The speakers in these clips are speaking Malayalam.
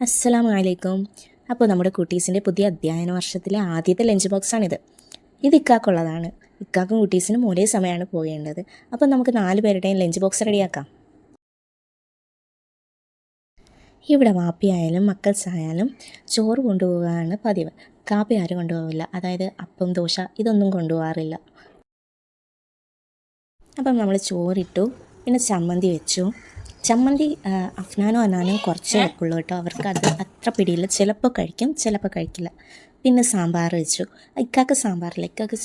അസ്സലാമു അലൈക്കും. അപ്പോൾ നമ്മുടെ കുട്ടീസിൻ്റെ പുതിയ അധ്യയന വർഷത്തിലെ ആദ്യത്തെ ലഞ്ച് ബോക്സാണിത്. ഇത് ഇക്കാക്കുള്ളതാണ്. ഇക്കാക്കും കുട്ടീസിനും ഒരേ സമയമാണ് പോകേണ്ടത്. അപ്പോൾ നമുക്ക് 4 പേരുടെയും ലഞ്ച് ബോക്സ് റെഡിയാക്കാം. ഇവിടെ വാപ്പിയായാലും മക്കൾസായാലും ചോറ് കൊണ്ടുപോകാനാണ് പതിവ്. കാപ്പി ആരും കൊണ്ടുപോകില്ല. അതായത് അപ്പം, ദോശ ഇതൊന്നും കൊണ്ടുപോകാറില്ല. അപ്പം നമ്മൾ ചോറിട്ടു, പിന്നെ ചമ്മന്തി വെച്ചു. ചമ്മന്തി അഫ്നാനും അനാനും കുറച്ചേ വെക്കുള്ളൂ കേട്ടോ. അവർക്ക് അത് അത്ര പിടിയില്ല. ചിലപ്പോൾ കഴിക്കും, ചിലപ്പോൾ കഴിക്കില്ല. പിന്നെ സാമ്പാർ വെച്ചു. ഇക്കാക്ക് സാമ്പാറില്ല, ഇക്കാക്ക്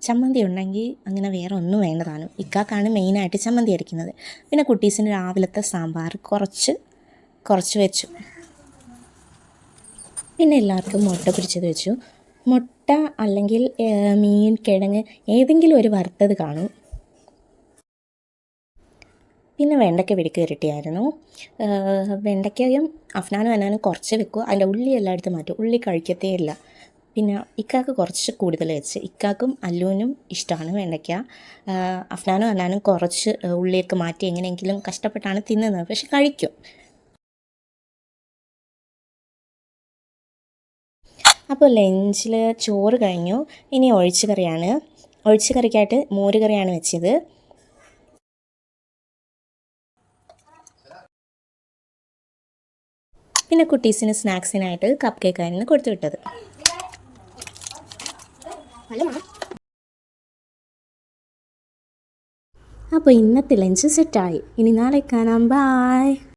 ചമ്മന്തി ഉണ്ടെങ്കിൽ അങ്ങനെ വേറെ ഒന്നും വേണ്ടതാണ്. ഇക്കാക്കാണ് മെയിനായിട്ട് ചമ്മന്തി അരയ്ക്കുന്നത്. പിന്നെ കുട്ടീസിന് രാവിലത്തെ സാമ്പാർ കുറച്ച് വെച്ചു. പിന്നെ എല്ലാവർക്കും മുട്ട പൊരിച്ചത് വെച്ചു. മുട്ട അല്ലെങ്കിൽ മീൻ, കിഴങ്ങ് ഏതെങ്കിലും ഒരു വറുത്തത് കാണും. പിന്നെ വെണ്ടയ്ക്ക വെടിക്ക് വരട്ടിയായിരുന്നു. വെണ്ടയ്ക്കയും അഫ്നാനും അനാനും കുറച്ച് വെക്കും. അതിൻ്റെ ഉള്ളി എല്ലായിടത്തും മാറ്റും. ഉള്ളി കഴിക്കത്തേ ഇല്ല. പിന്നെ ഇക്കാക്ക് കുറച്ച് കൂടുതൽ വെച്ച്. ഇക്കാക്കും അല്ലുവിനും ഇഷ്ടമാണ് വെണ്ടയ്ക്ക. അഫ്നാനും അനാനും കുറച്ച് ഉള്ളിയൊക്കെ മാറ്റി എങ്ങനെയെങ്കിലും കഷ്ടപ്പെട്ടാണ് തിന്നുന്നത്, പക്ഷെ കഴിക്കും. അപ്പോൾ ലഞ്ചിൽ ചോറ് കഴിഞ്ഞു. ഇനി ഒഴിച്ച് കറിയാണ്. ഒഴിച്ച് കറിക്കായിട്ട് മോര് കറിയാണ് വെച്ചത്. പിന്നെ കുട്ടീസിന് സ്നാക്സിനായിട്ട് കപ്പ് കേക്കായിരുന്നു കൊടുത്തു വിട്ടത്. അപ്പോൾ ഇന്നത്തെ ലഞ്ച് സെറ്റായി. ഇനി നാളെ കാണാം. ബായ്.